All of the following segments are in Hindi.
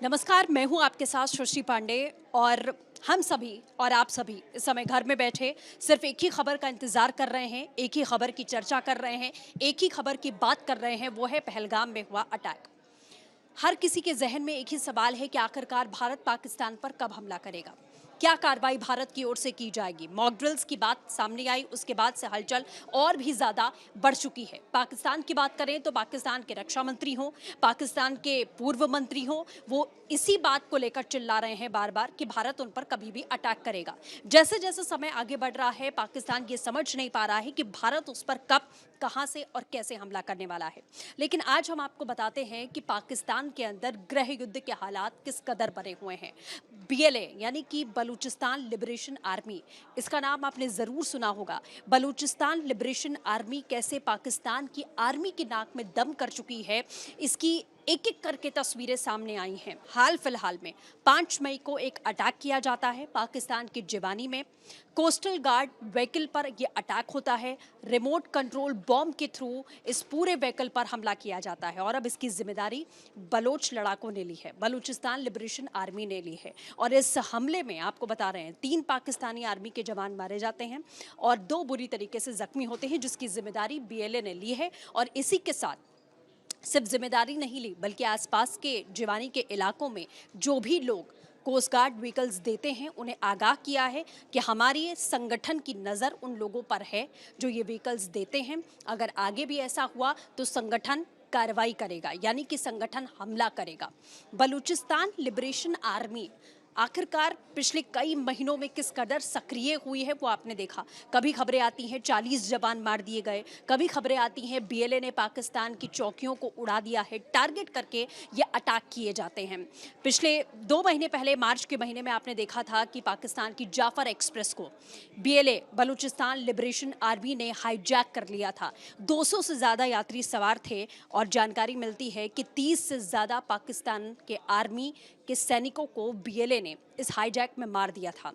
नमस्कार, मैं हूं आपके साथ सृष्टि पांडे और हम सभी और आप सभी इस समय घर में बैठे सिर्फ एक ही खबर का इंतजार कर रहे हैं, एक ही खबर की चर्चा कर रहे हैं, एक ही खबर की बात कर रहे हैं, वो है पहलगाम में हुआ अटैक। हर किसी के जहन में एक ही सवाल है कि आखिरकार भारत पाकिस्तान पर कब हमला करेगा, क्या कार्रवाई भारत की ओर से की जाएगी। मॉक ड्रिल्स की बात सामने आई, उसके बाद से हलचल और भी ज्यादा बढ़ चुकी है। पाकिस्तान की बात करें तो पाकिस्तान के रक्षा मंत्री हों, पाकिस्तान के पूर्व मंत्री हों, वो इसी बात को लेकर चिल्ला रहे हैं बार बार कि भारत उन पर कभी भी अटैक करेगा। जैसे जैसे समय आगे बढ़ रहा है, पाकिस्तान ये समझ नहीं पा रहा है कि भारत उस पर कब, कहां से और कैसे हमला करने वाला है। लेकिन आज हम आपको बताते हैं कि पाकिस्तान के अंदर गृह युद्ध के हालात किस कदर बने हुए हैं। बीएलए यानी कि बलूचिस्तान लिबरेशन आर्मी, इसका नाम आपने जरूर सुना होगा। बलूचिस्तान लिबरेशन आर्मी कैसे पाकिस्तान की आर्मी की नाक में दम कर चुकी है, इसकी एक एक करके तस्वीरें सामने आई हैं। हाल फिलहाल में 5 मई को एक अटैक किया जाता है पाकिस्तान की जिवानी में। कोस्टल गार्ड व्हीकल पर यह अटैक होता है। रिमोट कंट्रोल बॉम्ब के थ्रू इस पूरे व्हीकल पर हमला किया जाता है और अब इसकी जिम्मेदारी बलोच लड़ाकों ने ली है, बलूचिस्तान लिबरेशन आर्मी ने ली है। और इस हमले में आपको बता रहे हैं 3 पाकिस्तानी आर्मी के जवान मारे जाते हैं और 2 बुरी तरीके से जख्मी होते हैं, जिसकी जिम्मेदारी बीएलए ने ली है। और इसी के साथ सिर्फ जिम्मेदारी नहीं ली, बल्कि आसपास के जिवानी के इलाकों में जो भी लोग कोस्ट गार्ड व्हीकल्स देते हैं उन्हें आगाह किया है कि हमारी संगठन की नज़र उन लोगों पर है जो ये व्हीकल्स देते हैं। अगर आगे भी ऐसा हुआ तो संगठन कार्रवाई करेगा, यानी कि संगठन हमला करेगा। बलूचिस्तान लिबरेशन आर्मी आखिरकार पिछले कई महीनों में किस कदर सक्रिय हुई है वो आपने देखा। कभी खबरें आती हैं 40 जवान मार दिए गए, कभी खबरें आती हैं बीएलए ने पाकिस्तान की चौकियों को उड़ा दिया है, टारगेट करके ये अटैक किए जाते हैं। पिछले 2 महीने पहले मार्च के महीने में आपने देखा था कि पाकिस्तान की जाफर एक्सप्रेस को बीएलए बलूचिस्तान लिबरेशन आर्मी ने हाईजैक कर लिया था। 200 से ज़्यादा यात्री सवार थे और जानकारी मिलती है कि 30 से ज़्यादा पाकिस्तान के आर्मी के सैनिकों को बीएलए ने इस हाईजैक में मार दिया था।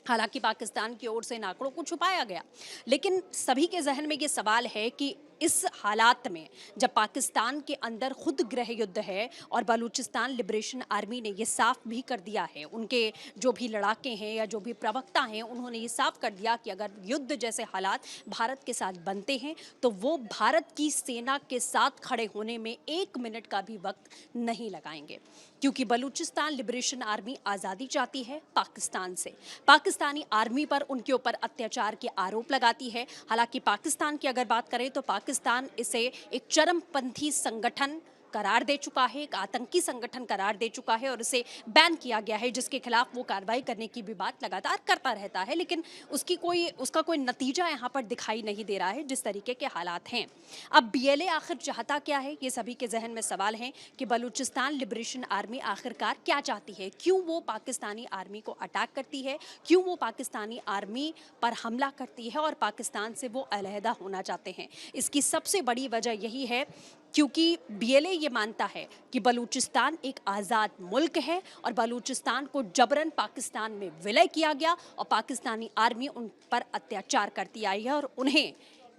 हालांकि पाकिस्तान की ओर से इन आंकड़ों को छुपाया गया, लेकिन सभी के जहन में ये सवाल है कि इस हालात में जब पाकिस्तान के अंदर खुद गृह युद्ध है और बलूचिस्तान लिबरेशन आर्मी ने ये साफ भी कर दिया है, उनके जो भी लड़ाके हैं या जो भी प्रवक्ता हैं उन्होंने ये साफ कर दिया कि अगर युद्ध जैसे हालात भारत के साथ बनते हैं तो वो भारत की सेना के साथ खड़े होने में 1 मिनट का भी वक्त नहीं लगाएंगे, क्योंकि बलूचिस्तान लिबरेशन आर्मी आज़ादी चाहती है पाकिस्तान से। पाकिस्तानी आर्मी पर उनके ऊपर अत्याचार के आरोप लगाती है। हालांकि पाकिस्तान की अगर बात करें तो पाकिस्तान इसे एक चरमपंथी संगठन करार दे चुका है, एक आतंकी संगठन करार दे चुका है और इसे बैन किया गया है, जिसके खिलाफ वो कार्रवाई करने की भी बात लगातार करता रहता है। लेकिन उसका कोई नतीजा यहाँ पर दिखाई नहीं दे रहा है जिस तरीके के हालात हैं। अब बीएलए आखिर चाहता क्या है, ये सभी के जहन में सवाल है कि बलूचिस्तान लिबरेशन आर्मी आखिरकार क्या चाहती है, क्यों वो पाकिस्तानी आर्मी को अटैक करती है, क्यों वो पाकिस्तानी आर्मी पर हमला करती है और पाकिस्तान से वो अलहदा होना चाहते हैं। इसकी सबसे बड़ी वजह यही है क्योंकि बीएलए ये मानता है कि बलूचिस्तान एक आज़ाद मुल्क है और बलूचिस्तान को जबरन पाकिस्तान में विलय किया गया और पाकिस्तानी आर्मी उन पर अत्याचार करती आई है और उन्हें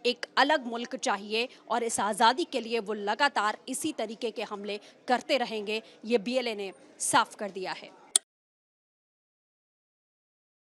एक अलग मुल्क चाहिए और इस आज़ादी के लिए वो लगातार इसी तरीके के हमले करते रहेंगे। ये बीएलए ने साफ कर दिया है।